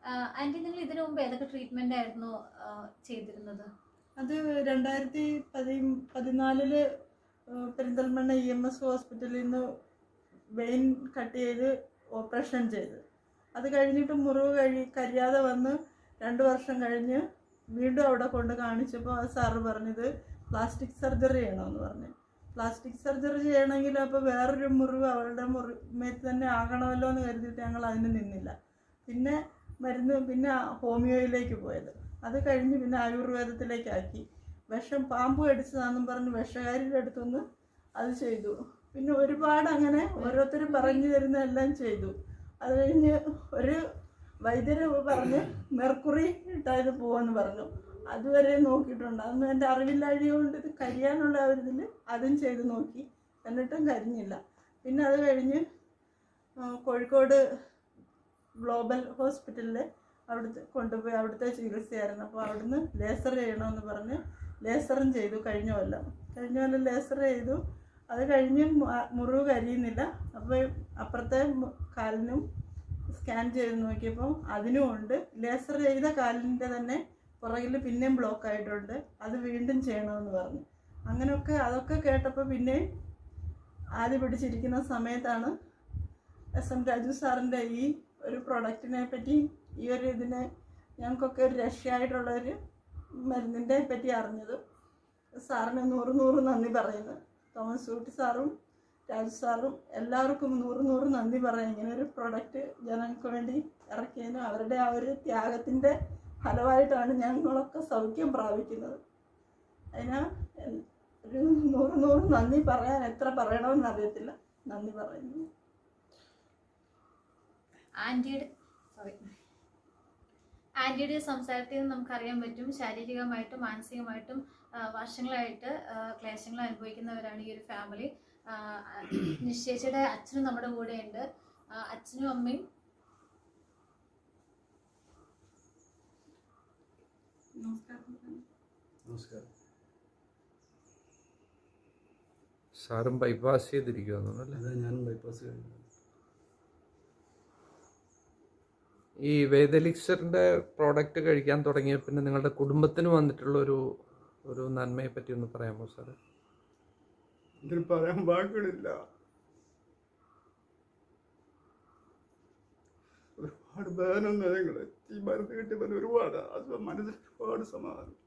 Anti, നിങ്ങൾ ഇതിനു മുമ്പ് ഏതൊക്കെ ട്രീറ്റ്മെന്റ് ആയിരുന്നു ചെയ്തിരുന്നത്? അത് 2014 പെരിന്തൽമണ്ണ EMS ഹോസ്പിറ്റലിൽ നിന്ന് വെയിൻ കട്ട് ചെയ്ത് ഓപ്പറേഷൻ ചെയ്ത്. അത് കഴിഞ്ഞിട്ട് മുറിവ് കരിയാതെ വന്ന് 2 വർഷം കഴിഞ്ഞ് വീണ്ടും അവിടെ കൊണ്ട് കാണിച്ചപ്പോൾ ആ സാറ് പറഞ്ഞത് പ്ലാസ്റ്റിക് സർജറി ചെയ്യണമെന്ന് പറഞ്ഞു. പ്ലാസ്റ്റിക് സർജറി ചെയ്യണമെങ്കിൽ അപ്പോൾ വേറൊരു മുറിവ് അവളുടെ മേത്ത് തന്നെ ആകണമല്ലോ എന്ന് കരുതിയിട്ട് ഞങ്ങൾ അതിന് നിന്നില്ല. പിന്നെ പിന്നെ ഹോമിയോയിലേക്ക് പോയത്. അത് കഴിഞ്ഞ് പിന്നെ ആയുർവേദത്തിലേക്കാക്കി. പാമ്പ് കടിച്ചതാണെന്നും പറഞ്ഞ് വിഷകാരിയുടെ അടുത്തുനിന്ന് അത് ചെയ്തു. പിന്നെ ഒരുപാട് അങ്ങനെ ഓരോരുത്തർ പറഞ്ഞു തരുന്നതെല്ലാം ചെയ്തു. അത് കഴിഞ്ഞ് ഒരു വൈദ്യര് പറഞ്ഞ് മെർക്കുറി ഇട്ടായത് പോവെന്ന് പറഞ്ഞു. അതുവരെ നോക്കിയിട്ടുണ്ട്. അതൊന്നും എൻ്റെ അറിവില്ലായ്മ കൊണ്ട് ഇത് കരിയാനുള്ള ഒരിതിൽ അതും ചെയ്ത് നോക്കി, എന്നിട്ടും കരിഞ്ഞില്ല. പിന്നെ അത് കഴിഞ്ഞ് കോഴിക്കോട് ഗ്ലോബൽ ഹോസ്പിറ്റലിൽ അവിടുത്തെ കൊണ്ടുപോയി അവിടുത്തെ ചികിത്സയായിരുന്നു. അപ്പോൾ അവിടുന്ന് ലേസർ ചെയ്യണമെന്ന് പറഞ്ഞ് ലേസറും ചെയ്തു. കഴിഞ്ഞ കൊല്ലം ലേസർ ചെയ്തു. അത് കഴിഞ്ഞ് മുറിവ് കരിയുന്നില്ല. അപ്പോൾ അപ്പുറത്തെ കാലിനും സ്കാൻ ചെയ്ത് നോക്കിയപ്പോൾ അതിനും ഉണ്ട്. ലേസർ ചെയ്ത കാലിൻ്റെ തന്നെ പുറകിൽ പിന്നെയും ബ്ലോക്ക് ആയിട്ടുണ്ട്. അത് വീണ്ടും ചെയ്യണമെന്ന് പറഞ്ഞു. അതൊക്കെ കേട്ടപ്പോൾ പിന്നെ ആദ്യ പിടിച്ചിരിക്കുന്ന സമയത്താണ് SM രാജു സാറിൻ്റെ ഈ ഒരു പ്രൊഡക്റ്റിനെ പറ്റി, ഈ ഒരു ഇതിനെ ഞങ്ങൾക്കൊക്കെ ഒരു രക്ഷയായിട്ടുള്ളൊരു മരുന്നിൻ്റെ പറ്റി അറിഞ്ഞത്. സാറിന് 100 നന്ദി പറയുന്നു. തോമസ് ഊട്ടി സാറും രാജു സാറും എല്ലാവർക്കും 100 നന്ദി പറയാം. ഇങ്ങനെ ഒരു പ്രൊഡക്റ്റ് ജനങ്ങൾക്ക് വേണ്ടി ഇറക്കിയതിനും അവരുടെ ആ ഒരു ത്യാഗത്തിൻ്റെ ഫലമായിട്ടാണ് ഞങ്ങളൊക്കെ സൗഖ്യം പ്രാപിക്കുന്നത്. അതിന് ഒരു 100 നന്ദി പറയാൻ എത്ര പറയണമെന്ന് അറിയത്തില്ല. നന്ദി പറയുന്നു. ആന്റിയുടെ സംസാരത്തിൽ നിന്ന് നമുക്കറിയാൻ പറ്റും, ശാരീരികമായിട്ടും മാനസികമായിട്ടും വർഷങ്ങളായിട്ട് ക്ലേശങ്ങൾ അനുഭവിക്കുന്നവരാണ് ഈ ഒരു ഫാമിലി. നിശ്ചയിച്ചയുടെ അച്ഛനും നമ്മുടെ കൂടെ ഉണ്ട്. അച്ഛനും അമ്മയും നമസ്കാരം. സാറും ബൈപ്പാസ് ചെയ്തിരിക്കുവാന്നല്ലേ? അതെ, ഞാനും ബൈപ്പാസ് കഴിഞ്ഞു. ഈ വേദലിക്സറിൻ്റെ പ്രോഡക്റ്റ് കഴിക്കാൻ തുടങ്ങിയ പിന്നെ നിങ്ങളുടെ കുടുംബത്തിന് വന്നിട്ടുള്ള ഒരു നന്മയെ പറ്റി ഒന്ന് പറയാമോ സാറ്? ഇതിൽ പറയാൻ വാക്കുകളില്ല. ഒരുപാട് വേദന, ഈ മരുന്ന് കിട്ടിയപ്പോൾ ഒരുപാട് മനസ്സിൽ ഒരുപാട് സമാധാനം.